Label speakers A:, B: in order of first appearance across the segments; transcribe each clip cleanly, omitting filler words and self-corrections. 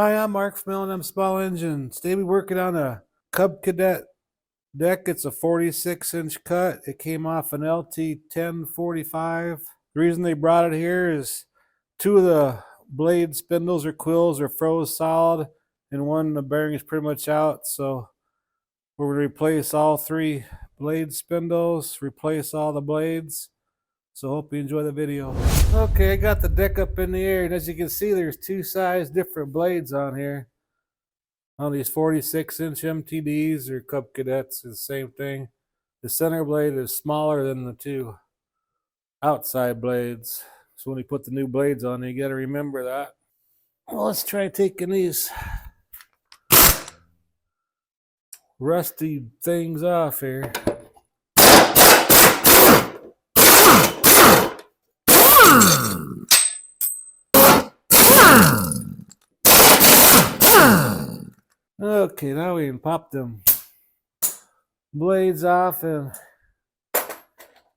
A: Hi, I'm Mark from L&M Small Engine. Today we're working on a Cub Cadet deck. It's a 46-inch cut. It came off an LT 1045. The reason they brought it here is two of the blade spindles or quills are froze solid, and one the bearing is pretty much out. So we're going to replace all three blade spindles, replace all the blades. So hope you enjoy the video. Okay, I got the deck up in the air, and as you can see, there's two size different blades on here. On these 46-inch MTDs or Cub Cadets, is the same thing. The center blade is smaller than the two outside blades. So when you put the new blades on, you got to remember that. Well, let's try taking these rusty things off here. Okay, now we can pop them blades off, and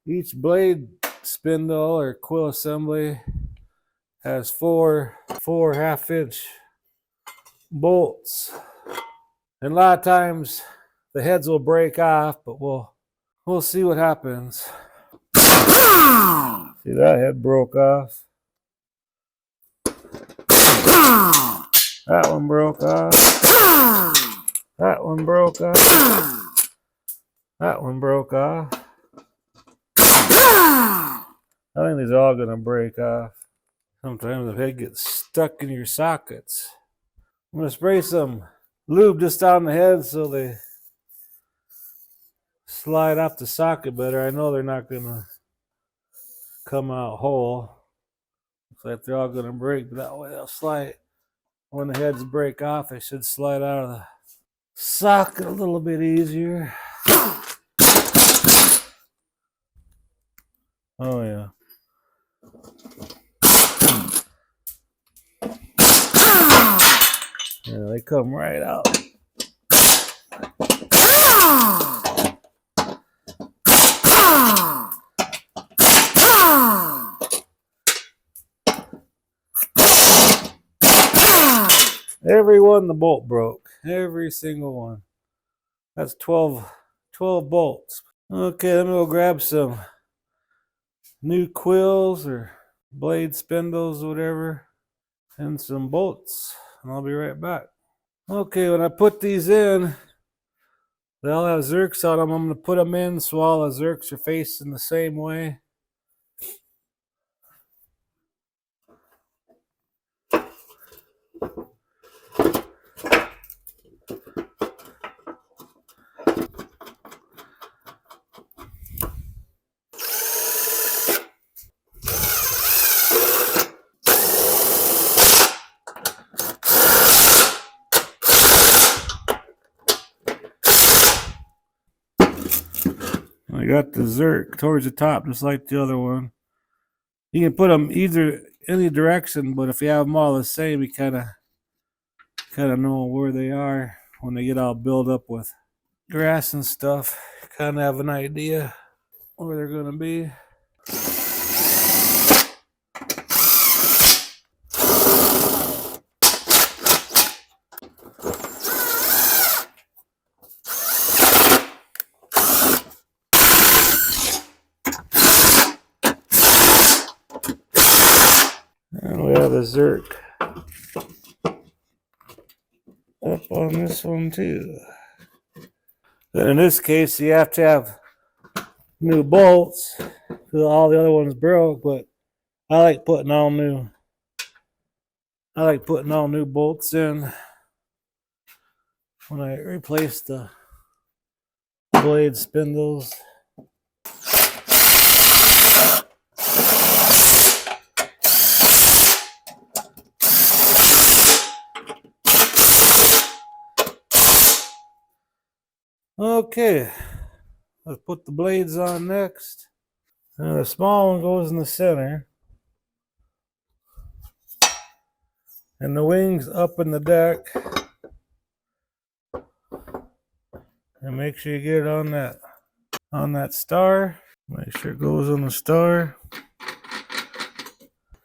A: each blade spindle or quill assembly has four 1/2-inch bolts. And a lot of times the heads will break off, but we'll see what happens. See, that head broke off. That one broke off. That one broke off. That one broke off. I think these are all going to break off. Sometimes the head gets stuck in your sockets. I'm going to spray some lube just on the head so they slide off the socket better. I know they're not going to come out whole. Looks like they're all going to break, but that way they'll slide. When the heads break off, they should slide out of the socket a little bit easier. Oh yeah. Yeah, they come right out. Every one the bolt broke. Every single one. That's 12 bolts. Okay, let me go grab some new quills or blade spindles, whatever, and some bolts, and I'll be right back. Okay, when I put these in, they all have zerks on them. I'm going to put them in so all the zerks are facing the same way. I got the zerk towards the top, just like the other one. You can put them any direction, but if you have them all the same, you kind of know where they are when they get all built up with grass and stuff. You kind of have an idea where they're going to be. And we have a zerk up on this one too. But in this case, you have to have new bolts because all the other ones broke. But I like putting all new bolts in when I replace the blade spindles. Okay, let's put the blades on next. And the small one goes in the center. And the wings up in the deck. And make sure you get it on that star. Make sure it goes on the star.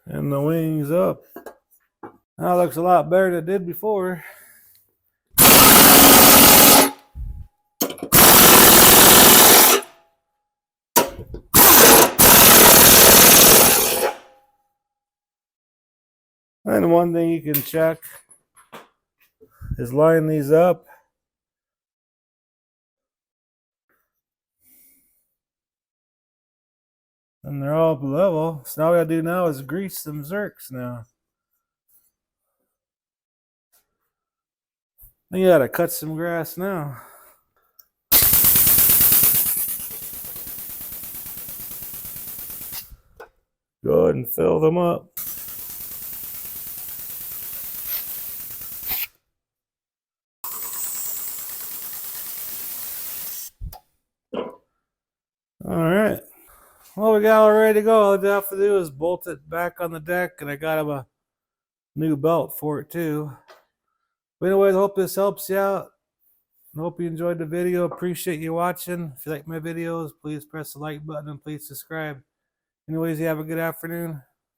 A: And the wings up. Now it looks a lot better than it did before. And one thing you can check is line these up. And they're all level. So all we gotta do now is grease some zerks now. Then you gotta cut some grass now. Go ahead and fill them up. Alright. Well, we got all ready to go. All I have to do is bolt it back on the deck, and I got him a new belt for it too. But anyways, I hope this helps you out. I hope you enjoyed the video. Appreciate you watching. If you like my videos, please press the like button and please subscribe. Anyways, you have a good afternoon.